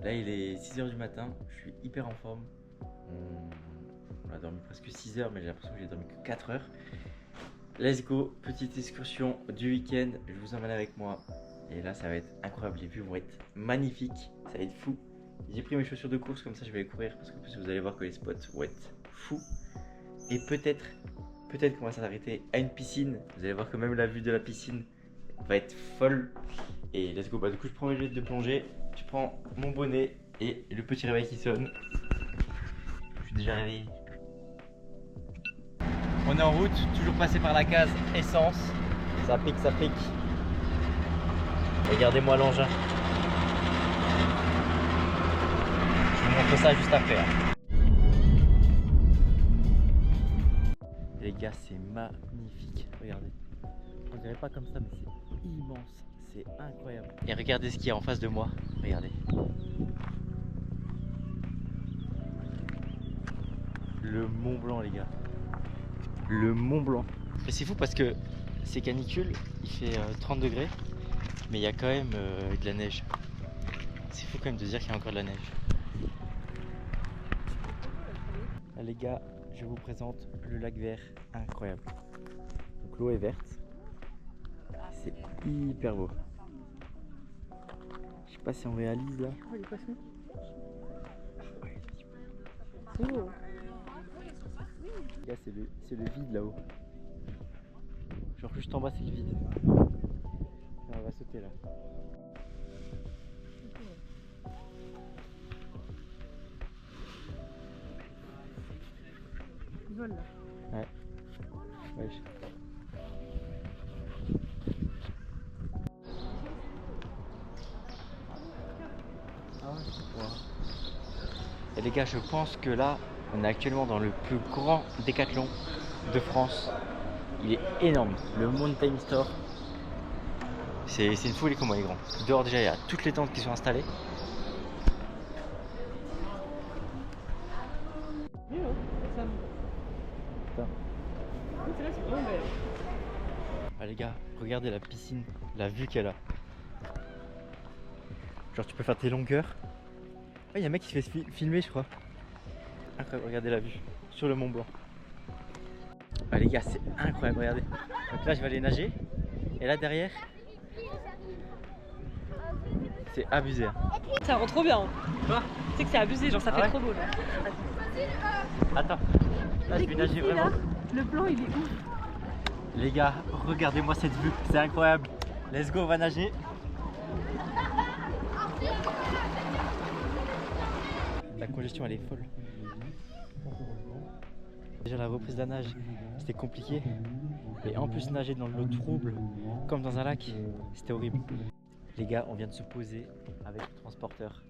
Là il est 6h du matin, je suis hyper en forme. On a dormi presque 6 heures, mais j'ai l'impression que j'ai dormi que 4 heures. Let's go, petite excursion du week-end, je vous emmène avec moi. Et là ça va être incroyable, les vues vont être magnifiques, ça va être fou. J'ai pris mes chaussures de course, comme ça je vais les courir, parce que vous allez voir que les spots vont être fous. Et peut-être qu'on va s'arrêter à une piscine. Vous allez voir que même la vue de la piscine va être folle. Et let's go, bah du coup je prends mes lunettes de plongée, je prends mon bonnet et le petit réveil qui sonne. Je suis déjà réveillé. On est en route, toujours passé par la case essence. Ça pique, ça pique. Regardez-moi l'engin. Je vous montre ça juste après. Les gars, c'est magnifique. Regardez. On dirait pas comme ça, mais c'est immense. C'est incroyable. Et regardez ce qu'il y a en face de moi. Regardez. Le Mont Blanc, les gars. Le Mont Blanc. Mais c'est fou parce que c'est canicule, il fait 30 degrés, mais il y a quand même de la neige. C'est fou quand même de dire qu'il y a encore de la neige. Là, les gars, je vous présente le lac vert, incroyable. Donc l'eau est verte, c'est hyper beau. Je sais pas si on réalise là. Oh, les poissons. Les gars, c'est le vide là-haut. Genre juste en bas c'est le vide. On va sauter là. Ils volent là. Ouais. Ouais. Et les gars, je pense que là, on est actuellement dans le plus grand décathlon de France. Il est énorme, le Mountain Store. C'est une folie comment il est grand. Dehors déjà, il y a toutes les tentes qui sont installées. Putain. C'est vraiment belle. Ah les gars, regardez la piscine, la vue qu'elle a. Genre tu peux faire tes longueurs. Ah, il y a un mec qui se fait filmer je crois. Incroyable, regardez la vue sur le Mont Blanc. Ah les gars, c'est incroyable, regardez. Donc là je vais aller nager. Et là derrière, c'est abusé. Hein. Ça rend trop bien. Quoi? Tu sais que c'est abusé, genre ça fait ouais trop beau. Là. Attends, là je vais nager vraiment. Là, le plan il est ouf. Les gars, regardez-moi cette vue, c'est incroyable. Let's go, on va nager. La congestion elle est folle. Déjà la reprise de la nage, c'était compliqué. Et en plus nager dans l'eau trouble, comme dans un lac, c'était horrible. Les gars, on vient de se poser avec le transporteur.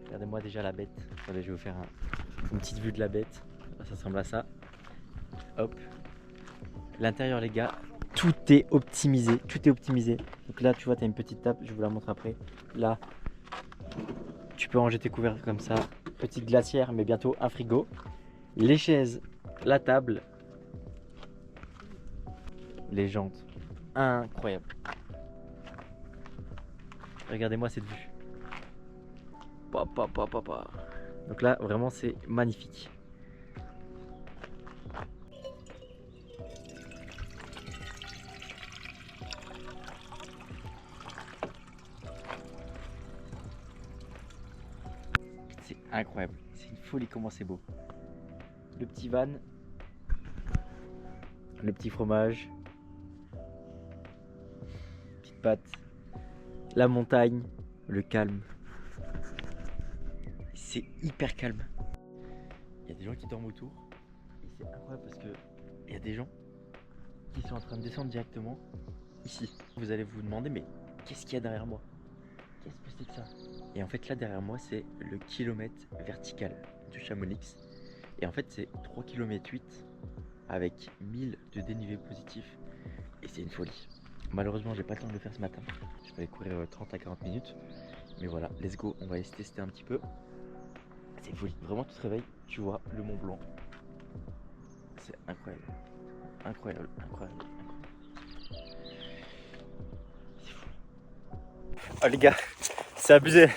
Regardez-moi déjà la bête. Attendez, je vais vous faire une petite vue de la bête. Ça ressemble à ça. Hop. L'intérieur les gars, tout est optimisé, tout est optimisé. Donc là tu vois, tu as une petite table, je vous la montre après. Là, tu peux ranger tes couverts comme ça. Petite glacière, mais bientôt un frigo. Les chaises, la table, les jantes, incroyable. Regardez-moi cette vue. Donc là, vraiment, c'est magnifique. C'est incroyable, c'est une folie comment c'est beau. Le petit van, le petit fromage, petite pâte, la montagne, le calme. C'est hyper calme. Il y a des gens qui dorment autour et c'est incroyable parce que il y a des gens qui sont en train de descendre directement ici. Vous allez vous demander mais qu'est-ce qu'il y a derrière moi? Qu'est-ce que c'est que ça? Et en fait là derrière moi c'est le kilomètre vertical du Chamonix. Et en fait c'est 3,8 km avec 1000 de dénivelé positif. Et c'est une folie. Malheureusement j'ai pas le temps de le faire ce matin. Je vais aller courir 30 à 40 minutes. Mais voilà, let's go, on va aller se tester un petit peu. C'est folie, vraiment tu te réveilles, tu vois le Mont Blanc. C'est incroyable. Incroyable, incroyable, incroyable. C'est fou. Oh les gars, c'est abusé.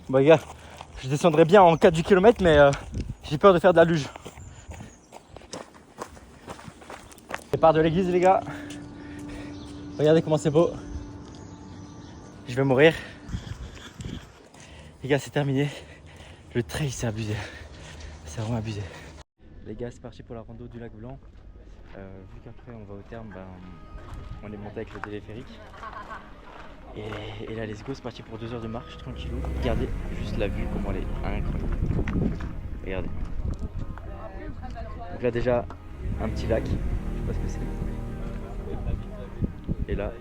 Bon les gars, je descendrai bien en 4 du kilomètre, mais j'ai peur de faire de la luge. Départ de l'église les gars. Regardez comment c'est beau. Je vais mourir. Les gars, c'est terminé. Le trail, c'est abusé. C'est vraiment abusé. Les gars, c'est parti pour la rando du lac Blanc. Vu qu'après on va au terme, on est monté avec le téléphérique. Et là, let's go, c'est parti pour 2 heures de marche, tranquillou. Regardez juste la vue, comment elle est incroyable. Regardez. Donc là déjà, un petit lac, je sais pas ce que c'est. Et là,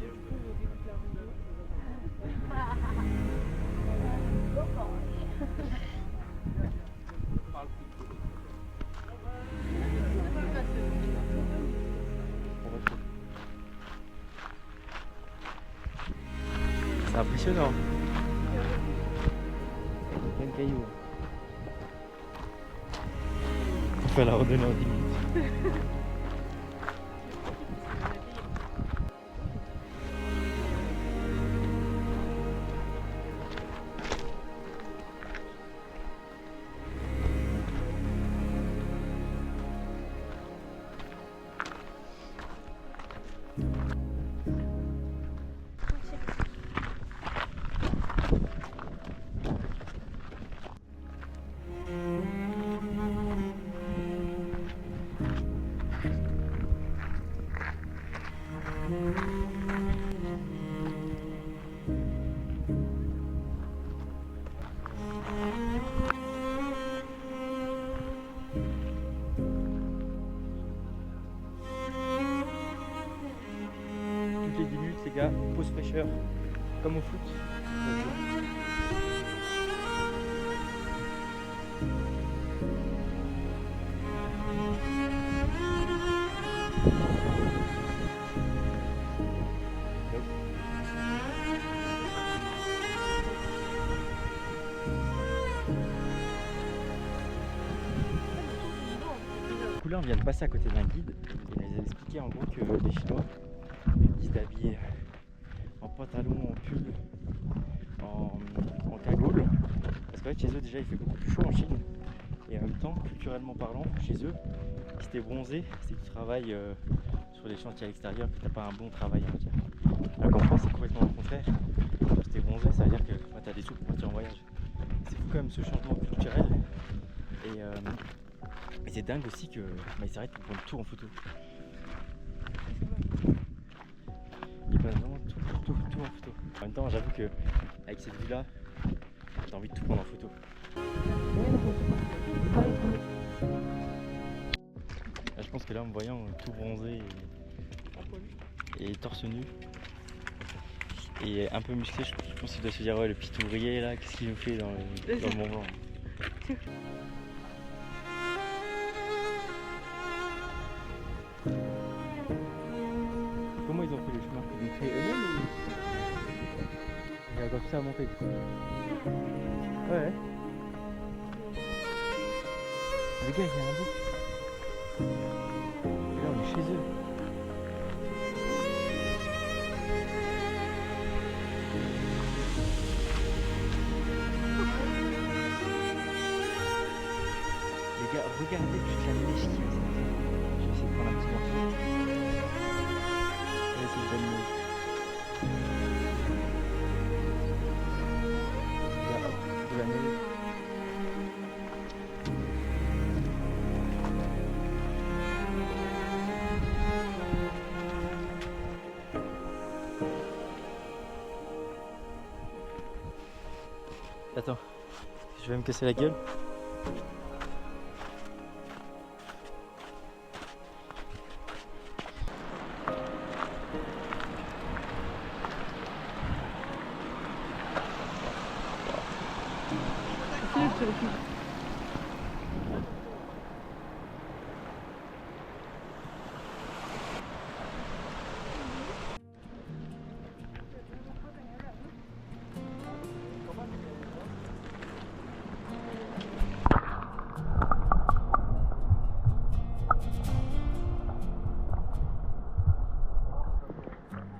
c'est impressionnant. Plein de cailloux. On fait la randonnée en 10 minutes. Toutes les 10 minutes les gars, pause fraîcheur, comme au foot. Là on vient de passer à côté d'un guide et il nous a expliqué en gros que les Chinois ils étaient habillés en pantalon, en pull, en cagoule, parce qu'en fait chez eux déjà il fait beaucoup plus chaud en Chine et en même temps culturellement parlant chez eux si t'es bronzé c'est que tu travailles sur les chantiers à l'extérieur que t'as pas un bon travail on va dire. Alors qu'en France c'est complètement le contraire, si t'es bronzé ça veut dire que t'as des sous pour partir en voyage. C'est fou quand même ce changement culturel et c'est dingue aussi que ils s'arrêtent pour prendre tout en photo. Ils prennent vraiment tout en photo. En même temps, j'avoue que avec cette vue là, t'as envie de tout prendre en photo. Là, je pense que là, en me voyant tout bronzé et torse nu et un peu musclé, je pense qu'il doit se dire ouais, le petit ouvrier là, qu'est-ce qu'il nous fait dans le Mont Blanc. Comment ils ont fait le chemin? Ils ont créé eux-mêmes ou... Il y a encore tout ça à monter du coup. Ouais. Les gars, il y a un bouc. Et là on est chez eux. Les gars, regardez toute la neige qui est. Je vais essayer de prendre un petit morceau. C'est une bonne neige. Regarde, de la neige. Attends, je vais me casser la gueule.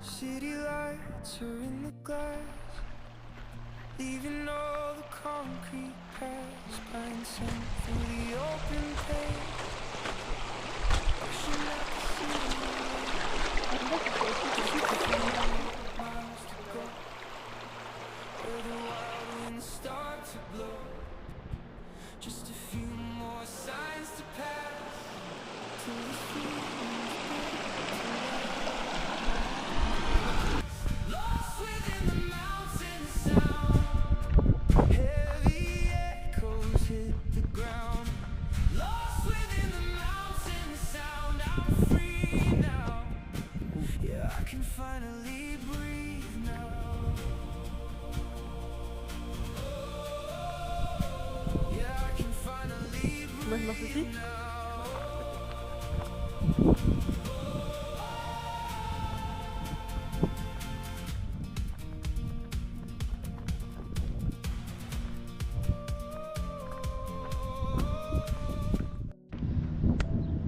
City lights are in the glass, leaving all the concrete press, glancing through the open page. Wishing I could see miles to go, where the wild winds start to blow. Just a few more signs to pass till the feeling's lost within the mountain sound. Heavy echoes hit the ground. Lost within the mountain sound. I'm free now. Yeah, I can finally breathe now. Yeah, I can finally Moi je marche aussi.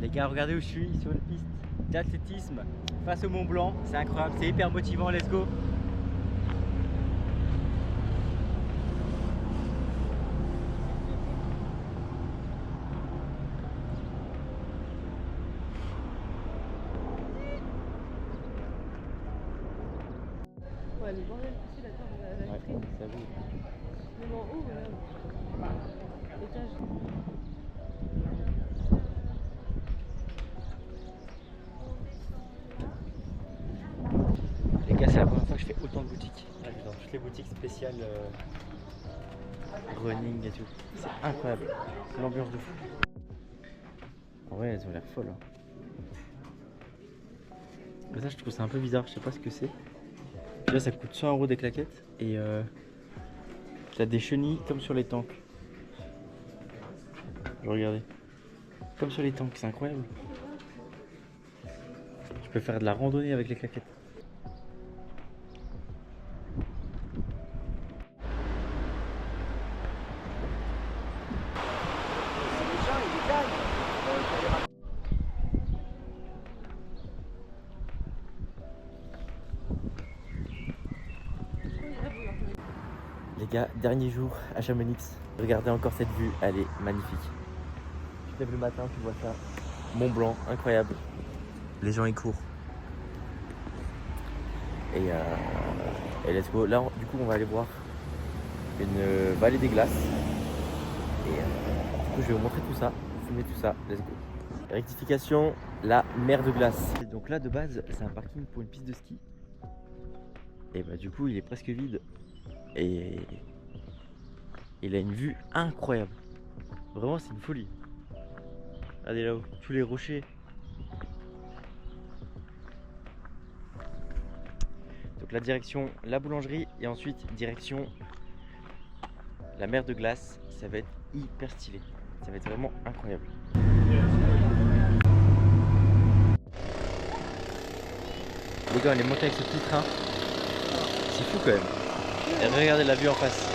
Les gars, regardez où je suis, sur une piste d'athlétisme face au Mont Blanc. C'est incroyable, c'est hyper motivant, let's go. Ouais, le bordel aussi la terre de la vitrine. ça bouge. Même en haut, l'étage. Les gars, c'est la première fois que je fais autant de boutiques. Là, je suis dans toutes les boutiques spéciales running et tout. C'est incroyable. C'est l'ambiance de fou. Ouais, elles ont l'air folles. Hein. Mais ça, je trouve ça un peu bizarre. Je sais pas ce que c'est. Puis là, ça coûte 100 € des claquettes. Et t'as des chenilles comme sur les tanks. Regardez. Comme sur les tanks, c'est incroyable. Je peux faire de la randonnée avec les claquettes. Les gars, dernier jour à Chamonix. Regardez encore cette vue, elle est magnifique. Tu te lèves le matin, tu vois ça. Mont Blanc, incroyable. Les gens y courent. Et let's go. Là, du coup, on va aller voir une vallée des glaces. Et du coup, je vais vous montrer tout ça, filmer tout ça. Let's go. Rectification, la mer de glace. Et donc là, de base, c'est un parking pour une piste de ski. Et bah du coup, il est presque vide. Et il a une vue incroyable. Vraiment, c'est une folie. Regardez là-haut, tous les rochers. Donc la direction, la boulangerie, et ensuite direction la mer de glace. Ça va être hyper stylé. Ça va être vraiment incroyable. Les gars, on est monté avec ce petit train. C'est fou quand même. Et regardez la vue en face.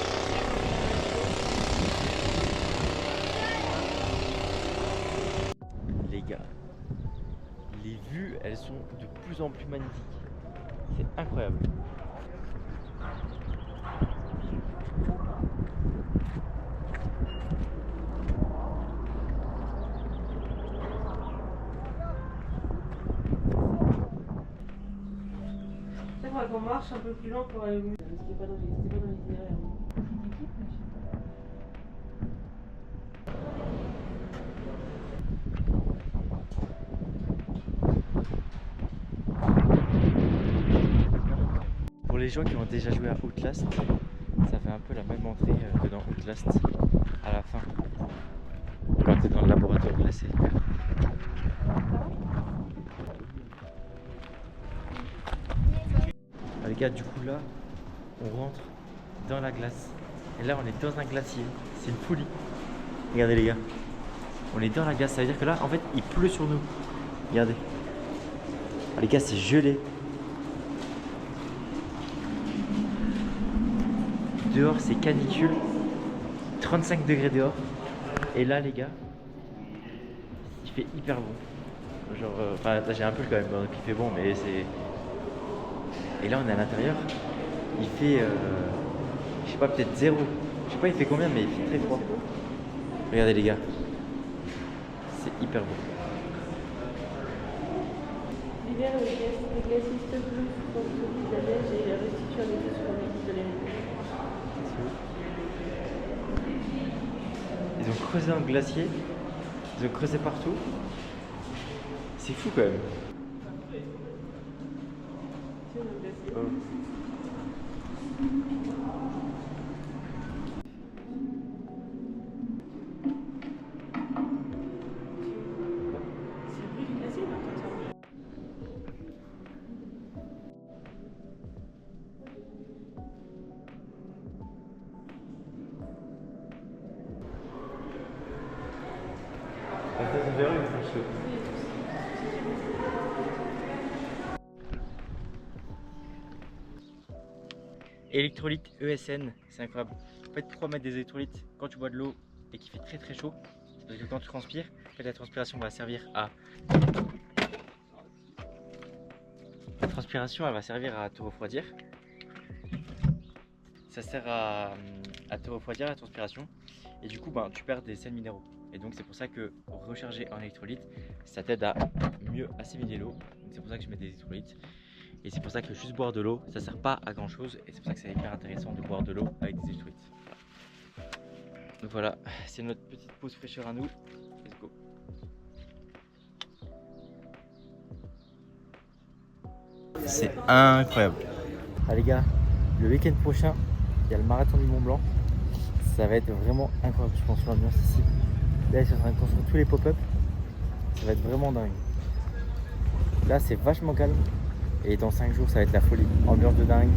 Les gars, les vues, elles sont de plus en plus magnifiques. C'est incroyable. Il faudra qu'on marche un peu plus loin pour aller mieux. C'était pas dans l'itinéraire. Pour les gens qui ont déjà joué à Outlast, ça fait un peu la même entrée que dans Outlast à la fin, quand tu es dans le laboratoire glacé. Ah, les gars, du coup là, on rentre dans la glace. Et là, on est dans un glacier. C'est une folie. Regardez les gars. On est dans la glace. Ça veut dire que là, en fait, il pleut sur nous. Regardez. Ah, les gars, c'est gelé. Dehors, c'est canicule. 35 degrés dehors. Et là, les gars, il fait hyper bon. Genre, enfin, là, j'ai un peu quand même, donc il fait bon, mais c'est... Et là, on est à l'intérieur. Il fait, je sais pas, peut-être 0. Je sais pas il fait combien mais il fait très froid. Regardez les gars. C'est hyper beau. L'hiver, les glacistes bleus font de la neige et restituent un effet sur la ville de l'Héritage. Ils ont creusé un glacier. Ils ont creusé partout. C'est fou quand même. C'est un glacier. Oh. C'est le bruit du glacier, non, ça. Électrolyte ESN, c'est incroyable. En fait, pourquoi mettre des électrolytes quand tu bois de l'eau et qu'il fait très très chaud? C'est parce que quand tu transpires, en fait, la transpiration va servir à... La transpiration, elle va servir à te refroidir. Ça sert à te refroidir la transpiration. Et du coup, ben, tu perds des sels minéraux. Et donc, c'est pour ça que recharger en électrolyte, ça t'aide à mieux assimiler l'eau. Donc, c'est pour ça que je mets des électrolytes. Et c'est pour ça que juste boire de l'eau, ça sert pas à grand chose. Et c'est pour ça que c'est hyper intéressant de boire de l'eau avec des électrolytes. Donc voilà, c'est notre petite pause fraîcheur à nous. Let's go. C'est incroyable. Ah les gars, le week-end prochain, il y a le marathon du Mont Blanc. Ça va être vraiment incroyable, je pense, l'ambiance ici. Là, ils sont en train de construire tous les pop-up. Ça va être vraiment dingue. Là, c'est vachement calme. Et dans 5 jours, ça va être la folie. Ambiance de dingue.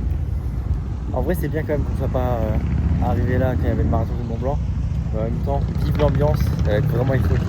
En vrai, c'est bien quand même qu'on ne soit pas arrivé là quand il y avait le marathon du Mont Blanc. Mais en même temps, vive l'ambiance, ça va être vraiment une folie.